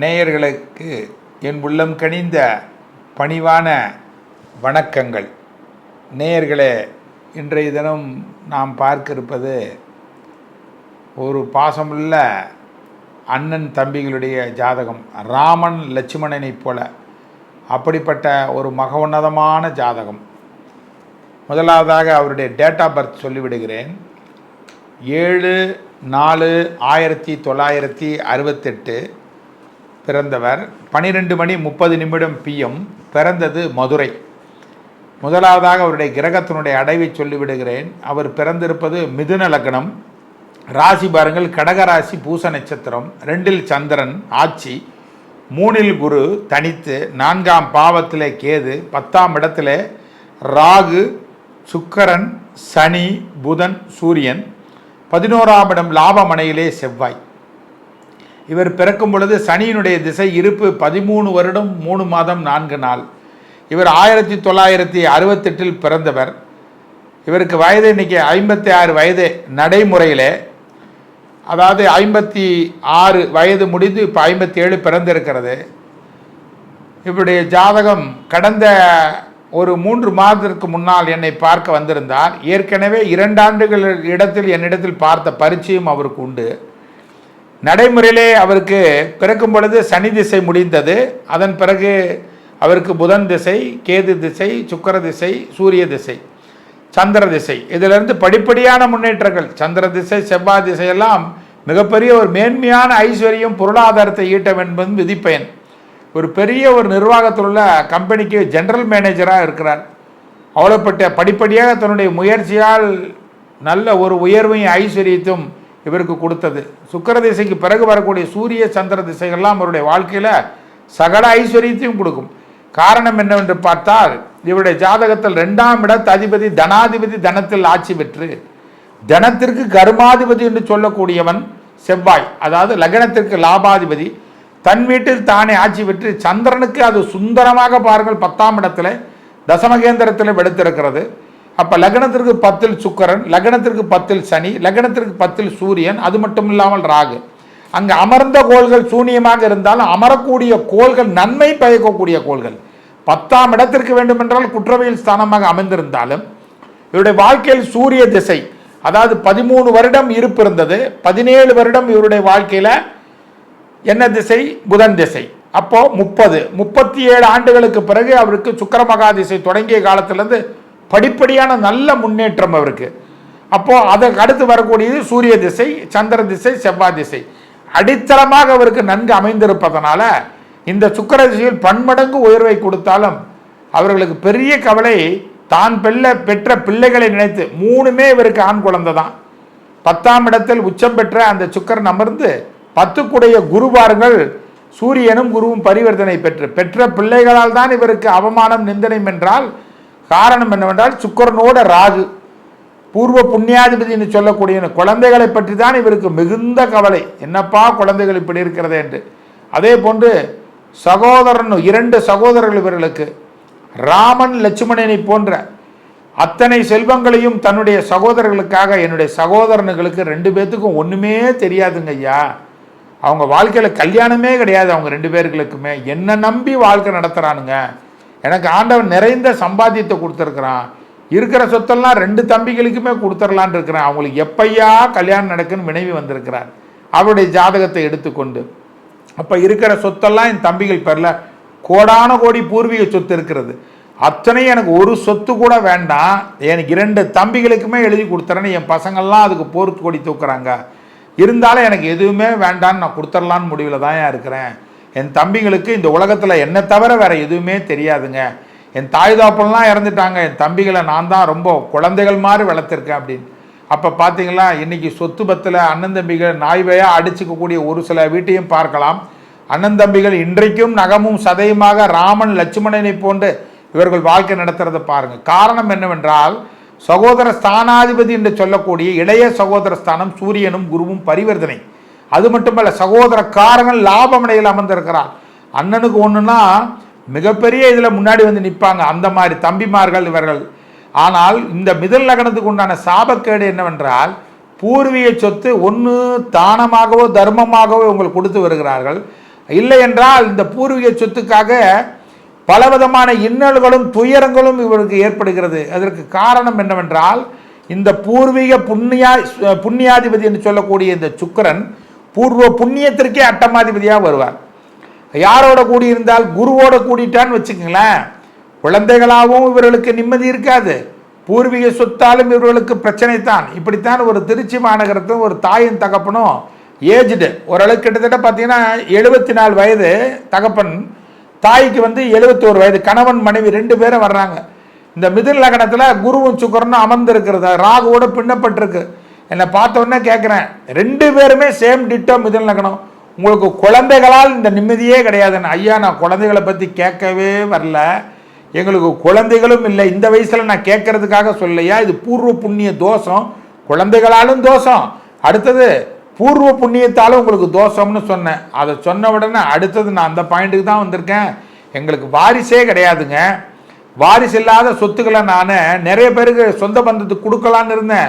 நேயர்களுக்கு என் உள்ளம் கனிந்த பணிவான வணக்கங்கள். நேயர்களே, இன்றைய தினம் நாம் பார்க்க இருப்பது ஒரு பாசமுள்ள அண்ணன் தம்பிகளுடைய ஜாதகம். ராமன் லட்சுமணனைப் போல அப்படிப்பட்ட ஒரு மகோன்னதமான ஜாதகம். முதலாவதாக அவருடைய டேட் ஆஃப் பர்த் சொல்லிவிடுகிறேன். 7/4/1968 பிறந்தவர். 12:30 PM. பிறந்தது மதுரை. முதலாவதாக அவருடைய கிரகத்தினுடைய அடைவை சொல்லிவிடுகிறேன். அவர் பிறந்திருப்பது மிதுன லக்னம். ராசி பாருங்கள், கடகராசி, பூச நட்சத்திரம். 2இல் சந்திரன் ஆட்சி, 3இல் குரு தனித்து, 4ஆம் பாவத்திலே கேது, 10ஆம் இடத்திலே ராகு, சுக்கிரன், சனி, புதன், சூரியன், 11ஆம் இடம் லாபமனையிலே செவ்வாய். இவர் பிறக்கும் பொழுது சனியினுடைய திசை இருப்பு 13 வருடம் 3 மாதம் 4 நாள். இவர் 1968 பிறந்தவர். இவருக்கு வயது இன்னைக்கு 56 வயது நடைமுறையில். அதாவது 56 வயது முடிந்து இப்போ 57 பிறந்திருக்கிறது. இவருடைய ஜாதகம் கடந்த ஒரு 3 மாதத்திற்கு முன்னால் என்னை பார்க்க வந்திருந்தார். ஏற்கனவே 2 ஆண்டுகள் என்னிடத்தில் பார்த்த பரிச்சயம் அவருக்கு உண்டு. நடைமுறையிலே அவருக்கு பிறக்கும் பொழுது சனி திசை முடிந்தது. அதன் பிறகு அவருக்கு புதன் திசை, கேது திசை, சுக்கிர திசை, சூரிய திசை, சந்திர திசை. இதிலிருந்து படிப்படியான முன்னேற்றங்கள். சந்திர திசை, செவ்வாய் திசையெல்லாம் மிகப்பெரிய ஒரு மேன்மையான ஐஸ்வர்யம், பொருளாதாரத்தை ஈட்ட வேண்டும் விதிப்பயன். ஒரு பெரிய ஒரு நிர்வாகத்தில் உள்ள கம்பெனிக்கு ஜெனரல் மேனேஜராக இருக்கிறார். அவ்வளோப்பட்ட படிப்படியாக தன்னுடைய முயற்சியால் நல்ல ஒரு உயர்வையும் ஐஸ்வர்யத்தையும் இவருக்கு கொடுத்தது. சுக்கிர திசைக்கு பிறகு வரக்கூடிய சூரிய சந்திர திசைகள்லாம் அவருடைய வாழ்க்கையில் சகல ஐஸ்வர்யத்தையும் கொடுக்கும். காரணம் என்னவென்று பார்த்தால், இவருடைய ஜாதகத்தில் 2ஆம் இடத்து அதிபதி தனாதிபதி தனத்தில் ஆட்சி பெற்று, தனத்திற்கு கர்மாதிபதி என்று சொல்லக்கூடியவன் செவ்வாய், அதாவது லக்னத்திற்கு லாபாதிபதி, தன் வீட்டில் தானே ஆட்சி பெற்று சந்திரனுக்கு அது சுந்தரமாக பாருங்கள் 10ஆம் இடத்துல தசமகேந்திரத்தில் வெடுத்திருக்கிறது. அப்போ லக்னத்திற்கு 10இல் சுக்கிரன், லக்னத்திற்கு 10இல் சனி, லக்னத்திற்கு 10இல் சூரியன், அது மட்டும் இல்லாமல் ராகு. அங்கே அமர்ந்த கோள்கள் சூன்யமாக இருந்தாலும் அமரக்கூடிய கோள்கள் நன்மை பயக்கக்கூடிய கோள்கள். 10ஆம் இடத்திற்கு வேண்டுமென்றால் குற்றவியல் ஸ்தானமாக அமைந்திருந்தாலும் இவருடைய வாழ்க்கையில் சூரிய திசை, அதாவது 13 வருடம் இருப்பு இருந்தது. 17 வருடம் இவருடைய வாழ்க்கையில் என்ன திசை? புதன் திசை. அப்போ 37 ஆண்டுகளுக்கு பிறகு அவருக்கு சுக்கிர மகா திசை தொடங்கிய காலத்திலிருந்து படிப்படியான நல்ல முன்னேற்றம் அவருக்கு. அப்போ அதற்கு அடுத்து வரக்கூடியது சூரிய திசை, சந்திர திசை, செவ்வாய் திசை. அடித்தளமாக அவருக்கு நன்கு அமைந்திருப்பதனால இந்த சுக்கிர திசையில் பன்மடங்கு உயர்வை கொடுத்தாலும் அவர்களுக்கு பெரிய கவலை, தான் பெற்ற பிள்ளைகளை நினைத்து. 3மே இவருக்கு ஆண் குழந்தை தான். 10ஆம் இடத்தில் உச்சம் பெற்ற அந்த சுக்கிரன் அமர்ந்து 10க்குடைய குரு பாருங்கள், சூரியனும் குருவும் பரிவர்த்தனை பெற்ற பிள்ளைகளால் தான் இவருக்கு அவமானம் நிந்தனம் என்றால் காரணம் என்னவென்றால் சுக்கிரனோட ராகு, பூர்வ புண்ணியாதிபதி என்று சொல்லக்கூடிய குழந்தைகளை பற்றி தான் இவருக்கு மிகுந்த கவலை. என்னப்பா குழந்தைகள் இப்படி இருக்கிறதே என்று. அதே போன்று சகோதரன், 2 சகோதரர்கள் இவர்களுக்கு. ராமன் லட்சுமணனை போன்ற அத்தனை செல்வங்களையும் தன்னுடைய சகோதரர்களுக்காக, என்னுடைய சகோதரனுங்களுக்கு 2 பேர்த்துக்கும் ஒன்றுமே தெரியாதுங்க ஐயா. அவங்க வாழ்க்கையில் கல்யாணமே கிடையாது. அவங்க 2 பேர்களுக்குமே என்ன நம்பி வாழ்க்கை நடத்துகிறானுங்க. எனக்கு ஆண்டவன் நிறைந்த சம்பாத்தியத்தை கொடுத்துருக்குறான். இருக்கிற சொத்தெல்லாம் 2 தம்பிகளுக்குமே கொடுத்துடலான் இருக்கிறேன். அவங்களுக்கு எப்பையா கல்யாணம் நடக்குன்னு வினைவி வந்திருக்கிறார் அவருடைய ஜாதகத்தை எடுத்துக்கொண்டு. அப்போ இருக்கிற சொத்தெல்லாம் என் தம்பிகள் பேரில் கோடான கோடி பூர்வீக சொத்து இருக்கிறது. அத்தனையும் எனக்கு ஒரு சொத்து கூட வேண்டாம், எனக்கு 2 தம்பிகளுக்குமே எழுதி கொடுத்துறேன்னு என் பசங்கள்லாம் அதுக்கு போர்த்து கொடி தூக்குறாங்க. இருந்தாலும் எனக்கு எதுவுமே வேண்டான்னு நான் கொடுத்துடலான்னு முடிவில் தான் இருக்கிறேன். என் தம்பிகளுக்கு இந்த உலகத்தில் என்னை தவிர வேறு எதுவுமே தெரியாதுங்க. என் தாய் தாப்பெல்லாம் இறந்துட்டாங்க, என் தம்பிகளை நான் தான் ரொம்ப குழந்தைகள் மாதிரி வளர்த்துருக்கேன் அப்படின்னு. அப்போ பார்த்தீங்களா, இன்றைக்கி சொத்து பத்தில் அண்ணன் தம்பிகள் நாய்வையாக அடிச்சுக்கக்கூடிய ஒரு சில வீட்டையும் பார்க்கலாம். அண்ணன் தம்பிகள் இன்றைக்கும் நகமும் சதையுமாக ராமன் லட்சுமணனை போன்று இவர்கள் வாழ்க்கை நடத்துறதை பாருங்கள். காரணம் என்னவென்றால், சகோதர ஸ்தானாதிபதி என்று சொல்லக்கூடிய இளைய சகோதர ஸ்தானம் சூரியனும் குருவும் பரிவர்த்தனை. அது மட்டுமல்ல, சகோதர காரங்கள் லாபமனையில் அமர்ந்திருக்கிறார். அண்ணனுக்கு ஒன்றுனா மிகப்பெரிய இதில் முன்னாடி வந்து நிற்பாங்க, அந்த மாதிரி தம்பிமார்கள் இவர்கள். ஆனால் இந்த மிதல் லக்னத்துக்கு உண்டான சாபக்கேடு என்னவென்றால், பூர்வீக சொத்து ஒன்று தானமாகவோ தர்மமாகவோ உங்களுக்கு கொடுத்து வருகிறார்கள், இல்லை என்றால் இந்த பூர்வீக சொத்துக்காக பலவிதமான இன்னல்களும் துயரங்களும் இவருக்கு ஏற்படுகிறது. அதற்கு காரணம் என்னவென்றால் இந்த பூர்வீக புண்ணியாதிபதி என்று சொல்லக்கூடிய இந்த சுக்கிரன் பூர்வ புண்ணியத்திற்கே அட்டமாதிபதியாக வருவார். யாரோட கூடியிருந்தால் குருவோட கூடிட்டான்னு வச்சுக்கங்களேன், குழந்தைகளாகவும் இவர்களுக்கு நிம்மதி இருக்காது, பூர்வீக சொத்தாலும் இவர்களுக்கு பிரச்சனை தான். இப்படித்தான் ஒரு திருச்சி மாநகரத்தில் ஒரு தாயின் தகப்பனும் ஏஜ்டு ஓரளவுக்கு கிட்டத்தட்ட பார்த்தீங்கன்னா 74 வயது தகப்பன், தாய்க்கு 71 வயது, கணவன் மனைவி 2 பேரும் வர்றாங்க. இந்த மிதுன லக்னத்தில் குருவும் சுக்கிரனும் அமர்ந்திருக்கிறது, ராகுவோட பின்னப்பட்டிருக்கு. என்னை பார்த்த உடனே கேட்குறேன், 2 பேருமே சேம் டிட்டோ மிதுன லக்னம், உங்களுக்கு குழந்தைகளால் இந்த நிம்மதியே கிடையாதுன்னு. ஐயா, நான் குழந்தைகளை பற்றி கேட்கவே வரல, எங்களுக்கு குழந்தைகளும் இல்லை, இந்த வயசில் நான் கேட்கறதுக்காக சொல்லையா, இது பூர்வ புண்ணிய தோஷம், குழந்தைகளாலும் தோஷம், அடுத்தது பூர்வ புண்ணியத்தாலும் உங்களுக்கு தோஷம்னு சொன்னேன். அதை சொன்ன உடனே அடுத்தது நான் அந்த பாயிண்ட்டுக்கு தான் வந்திருக்கேன். எங்களுக்கு வாரிசே கிடையாதுங்க, வாரிசு இல்லாத சொத்துக்களை நான் நிறைய பேருக்கு சொந்த பந்தத்துக்கு கொடுக்கலான்னு இருந்தேன்,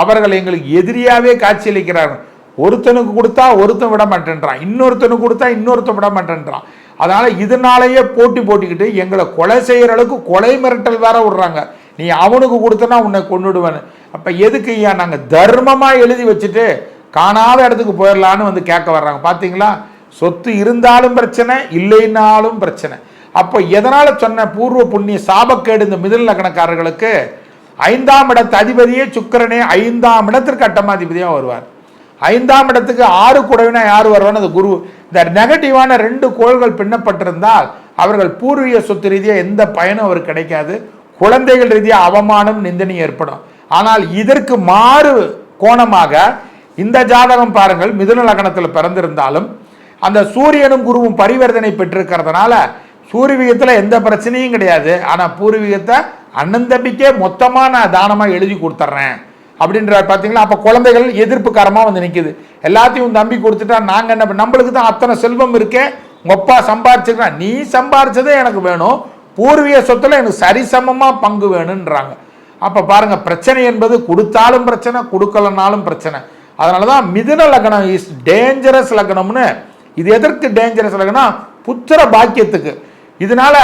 அவர்கள் எங்களுக்கு எதிரியாகவே காட்சியளிக்கிறார்கள். ஒருத்தனுக்கு கொடுத்தா ஒருத்தன் விட மாட்டேன்றான், இன்னொருத்தனுக்கு கொடுத்தா இன்னொருத்தன் விட மாட்டேன்றான். அதனால் இதனாலேயே போட்டிக்கிட்டு எங்களை கொலை செய்கிற அளவுக்கு கொலை மிரட்டல் வேற விடுறாங்க, நீ அவனுக்கு கொடுத்தனா உன்னை கொண்டுடுவேன்னு. அப்போ எதுக்கு ஐயா, நாங்கள் தர்மமாக எழுதி வச்சுட்டு காணாத இடத்துக்கு போயிடலான்னு கேட்க வர்றாங்க. பார்த்தீங்களா, சொத்து இருந்தாலும் பிரச்சனை, இல்லைன்னாலும் பிரச்சனை. அப்போ எதனால் சொன்ன பூர்வ புண்ணிய சாபக்கேடு இந்த மிதுன லக்னக்காரர்களுக்கு 5ஆம் இடத்து அதிபதியே சுக்கிரனே 5ஆம் இடத்திற்கு அட்டமாதிபதியாக வருவார். 5ஆம் இடத்துக்கு 6 கூடவினா யார் வருவான்னு அது குரு. இந்த நெகட்டிவான 2 கோள்கள் பின்னப்பட்டிருந்தால் அவர்கள் பூர்வீக சொத்து ரீதியாக எந்த பயனும் அவருக்கு கிடைக்காது, குழந்தைகள் ரீதியாக அவமானம் நிந்தனை ஏற்படும். ஆனால் இதற்கு மாறு கோணமாக இந்த ஜாதகம் பாருங்கள், மிதுன லக்னத்தில் பிறந்திருந்தாலும் அந்த சூரியனும் குருவும் பரிவர்த்தனை பெற்றிருக்கிறதுனால பூர்வீகத்தில் எந்த பிரச்சனையும் கிடையாது. ஆனால் பூர்வீகத்தை அண்ணன் தம்பிக்கே மொத்தமாக நான் தானமாக எழுதி கொடுத்துட்றேன் அப்படின்றார். பார்த்தீங்களா, அப்போ குழந்தைகள் எதிர்ப்புக்காரமாக நிற்குது. எல்லாத்தையும் தம்பி கொடுத்துட்டா நாங்கள் என்ன, நம்மளுக்கு தான் அத்தனை செல்வம் இருக்கே, உங்கள் அப்பா சம்பாரிச்சுக்கிறான், நீ சம்பாரிச்சதே எனக்கு வேணும், பூர்வீக சொத்தில் எனக்கு சரிசமமாக பங்கு வேணுன்றாங்க. அப்போ பாருங்கள், பிரச்சனை என்பது கொடுத்தாலும் பிரச்சனை, கொடுக்கலனாலும் பிரச்சனை. அதனால தான் மிதுன லக்னம் இஸ் டேஞ்சரஸ் லக்னம்னு. இது எதற்கு டேஞ்சரஸ் லக்னம்? புத்திர பாக்கியத்துக்கு. இதனால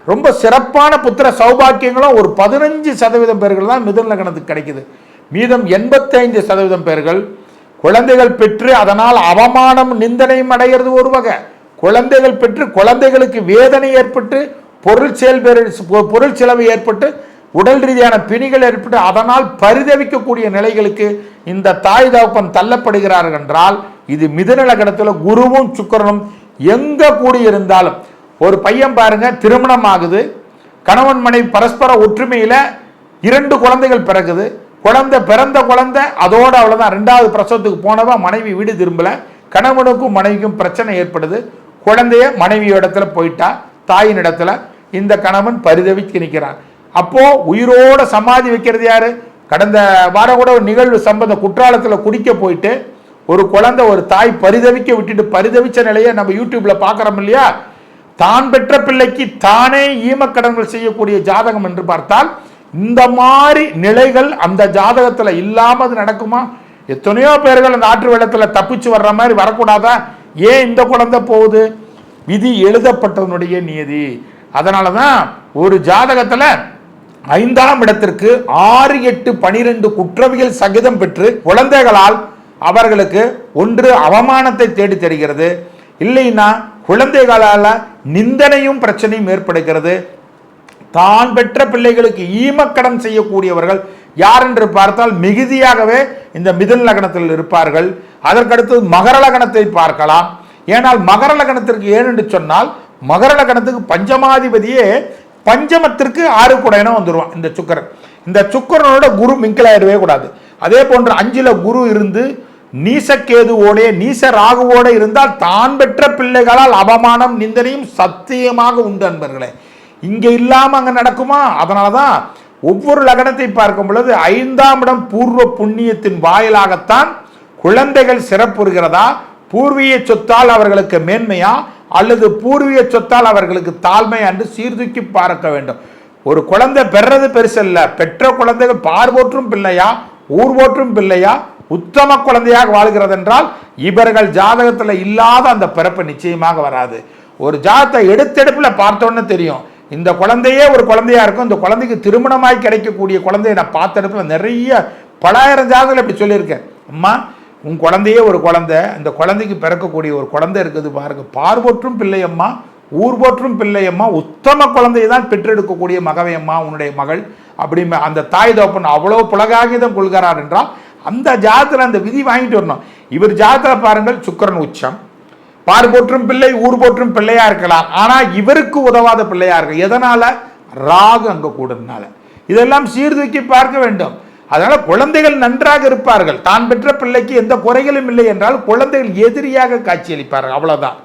ரொம்ப சிறப்பான புத்திர சௌபாக்கியங்களும் ஒரு 15% பேர்கள் தான் மிதுன லக்னத்துக்கு கிடைக்குது. மீதம் 85% பேர்கள் குழந்தைகள் பெற்று அதனால் அவமானம் நிந்தனையும் அடைகிறது ஒரு வகை, குழந்தைகள் பெற்று குழந்தைகளுக்கு வேதனை ஏற்பட்டு பொருள் செலவு ஏற்பட்டு உடல் ரீதியான பிணிகள் ஏற்பட்டு அதனால் பரிதவிக்கக்கூடிய நிலைகளுக்கு இந்த தாய் தகப்பன் தள்ளப்படுகிறார்கள் என்றால் இது மிதுன லக்னத்தில் குருவும் சுக்கிரனும் எங்க கூடியிருந்தாலும். ஒரு பையன் பாருங்க, திருமணம் ஆகுது, கணவன் மனைவி பரஸ்பர ஒற்றுமையில 2 குழந்தைகள் பிறகுது, பிறந்த குழந்தை அதோட அவ்வளவுதான், 2வது பிரசவத்துக்கு போனவா மனைவி வீடு திரும்பல, கணவனுக்கும் மனைவிக்கும் பிரச்சனை ஏற்படுது, குழந்தைய மனைவி இடத்துல போயிட்டா, தாயின் இடத்துல இந்த கணவன் பரிதவிக்கு நிற்கிறான். அப்போ உயிரோட சமாதி வைக்கிறது யாரு? கடந்த வாரம் கூட ஒரு நிகழ்வு சம்பந்த குற்றாலத்தில் குடிக்க போயிட்டு ஒரு குழந்தை ஒரு தாய் பரிதவிக்க விட்டுட்டு பரிதவிச்ச நிலையை நம்ம யூடியூப்ல பார்க்குறோம் இல்லையா? தான் பெற்ற பிள்ளைக்கு தானே ஈமக்கடன்கள் செய்யக்கூடிய ஜாதகம் என்று பார்த்தால் இந்த மாதிரி நிலைகள் அந்த ஜாதகத்தில் இல்லாமல் நடக்குமா? எத்தனையோ பேர்கள் அந்த ஆற்று வெள்ளத்தில் தப்பிச்சு வர்ற மாதிரி வரக்கூடாதா? ஏன் இந்த குழந்தை போகுது? விதி எழுதப்பட்டவனுடைய நியதி. அதனால தான் ஒரு ஜாதகத்தில் 5ஆம் இடத்திற்கு 6, 8, 12 குற்றவியல் சகிதம் பெற்று குழந்தைகளால் அவர்களுக்கு ஒன்று அவமானத்தை தேடி தருகிறது, இல்லைன்னா குழந்தைகளால் நிந்தனையும் பிரச்சனையும் ஏற்படுகிறது. தான் பெற்ற பிள்ளைகளுக்கு ஈமக்கடன் செய்யக்கூடியவர்கள் யார் என்று பார்த்தால் மிகுதியாகவே இந்த மிதுன லக்னத்தில் இருப்பார்கள். அதற்கடுத்து மகர லக்னத்தை பார்க்கலாம். ஏனால் மகர லக்னத்திற்கு ஏனென்று சொன்னால் மகர லக்னத்துக்கு பஞ்சமாதிபதியே பஞ்சமத்திற்கு 6 கூடையனா வந்துடுவான் இந்த சுக்கிரன். இந்த சுக்கிரனோட குரு மிங்கிலாயிடவே கூடாது. அதே போன்று 5ல் குரு இருந்து நீசக்கேதுவோட நீச ராகுவோட இருந்தால் தான் பெற்ற பிள்ளைகளால் அவமானம் நிந்தனையும் சத்தியமாக உண்டு அன்பர்களே. இங்கே இல்லாமல் அங்கே நடக்குமா? அதனால தான் ஒவ்வொரு லக்னத்தை பார்க்கும் பொழுது 5ஆம் இடம் பூர்வ புண்ணியத்தின் வாயிலாகத்தான் குழந்தைகள் சிறப்புறுகிறதா, பூர்வீக சொத்தால் அவர்களுக்கு மேன்மையா அல்லது பூர்வீக சொத்தால் அவர்களுக்கு தாழ்மை என்று சீர்தூக்கி பார்க்க வேண்டும். ஒரு குழந்தை பெறது பெருசல்ல, பெற்ற குழந்தைகள் பார்வோற்றும் பிள்ளையா, ஊர் போற்றும் பிள்ளையா, உத்தம குழந்தையாக வாழ்கிறது என்றால் இவர்கள் ஜாதகத்தில் இல்லாத அந்த பிறப்பு நிச்சயமாக வராது. ஒரு ஜாதகத்தை எடுத்தெடுப்பில் பார்த்தோன்னு தெரியும், இந்த குழந்தையே ஒரு குழந்தையா இருக்கும், இந்த குழந்தைக்கு திருமணமாய் கிடைக்கக்கூடிய குழந்தைய நான் பார்த்த இடத்துல நிறைய பலாயிரம் ஜாதகங்கள் இப்படி சொல்லியிருக்கேன். அம்மா உன் குழந்தையே ஒரு குழந்தை, இந்த குழந்தைக்கு பிறக்கக்கூடிய ஒரு குழந்தை இருக்குது பாருங்க, பார்வோற்றும் பிள்ளையம்மா ஊர் போற்றும் பிள்ளையம்மா, உத்தம குழந்தையை தான் பெற்றெடுக்கக்கூடிய மகவையம்மா உன்னுடைய மகள் அப்படி அந்த தாய் தோப்பன் அவ்வளோ புலகாகிதம் கொள்கிறார் என்றால் அந்த ஜாதத்தில் அந்த விதி வாங்கிட்டு வரணும். இவர் ஜாதத்தில் பாருங்கள், சுக்கிரன் உச்சம், பார் போற்றும் பிள்ளை ஊர் போற்றும் பிள்ளையா இருக்கலாம், ஆனால் இவருக்கு உதவாத பிள்ளையா இருக்கு. எதனால? ராகு அங்கே கூடுறதுனால. இதெல்லாம் சீர்தூக்கி பார்க்க வேண்டும். அதனால குழந்தைகள் நன்றாக இருப்பார்கள், தான் பெற்ற பிள்ளைக்கு எந்த குறைகளும் இல்லை என்றால் குழந்தைகள் எதிரியாக காட்சியளிப்பார்கள், அவ்வளவுதான்.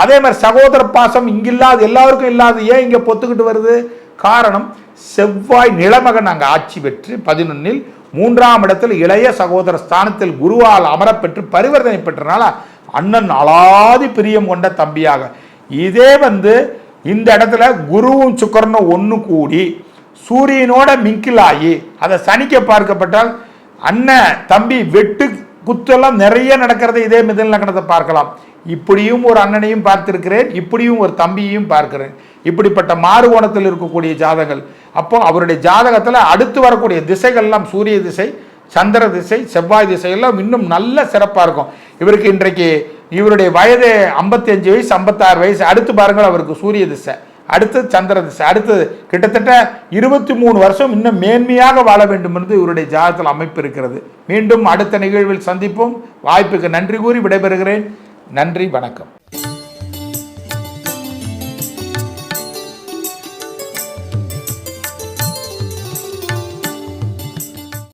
அதே மாதிரி சகோதர பாசம் இங்கில்லாது எல்லாருக்கும் இல்லாது ஏன் இங்கே பொத்துக்கிட்டு வருது? காரணம், செவ்வாய் நிலமகன் அங்கே ஆட்சி பெற்று 11இல் 3ஆம் இடத்தில் இளைய சகோதர ஸ்தானத்தில் குருவால் அமரப்பெற்று பரிவர்த்தனை பெற்றனால அண்ணன் அலாதி பிரியம் கொண்ட தம்பியாக. இதே இந்த இடத்துல குருவும் சுக்கிரனும் ஒன்று கூடி சூரியனோட மிங்கில் ஆகி அதை சனிக்க பார்க்கப்பட்டால் அண்ணன் தம்பி வெட்டு குத்தெல்லாம் நிறைய நடக்கிறத இதே மிதன லக்னத்தை பார்க்கலாம். இப்படியும் ஒரு அண்ணனையும் பார்த்திருக்கிறேன், இப்படியும் ஒரு தம்பியையும் பார்க்கிறேன். இப்படிப்பட்ட மாறுகோணத்தில் இருக்கக்கூடிய ஜாதகங்கள். அப்போ அவருடைய ஜாதகத்தில் அடுத்து வரக்கூடிய திசைகள்லாம் சூரிய திசை, சந்திர திசை, செவ்வாய் திசை எல்லாம் இன்னும் நல்ல சிறப்பாக இருக்கும். இவருக்கு இன்றைக்கு இவருடைய வயது 55 வயசு 56 வயசு. அடுத்து பாருங்கள், அவருக்கு சூரிய திசை, அடுத்து சந்திர திசை, அடுத்தது கிட்டத்தட்ட 23 வருஷம் இன்னும் மேன்மையாக வாழ வேண்டும் என்று இவருடைய ஜாதகத்தில் அமைப்பு இருக்கிறது. மீண்டும் அடுத்த நிகழ்வில் சந்திப்போம். வாய்ப்புக்கு நன்றி கூறி விடைபெறுகிறேன். நன்றி, வணக்கம்.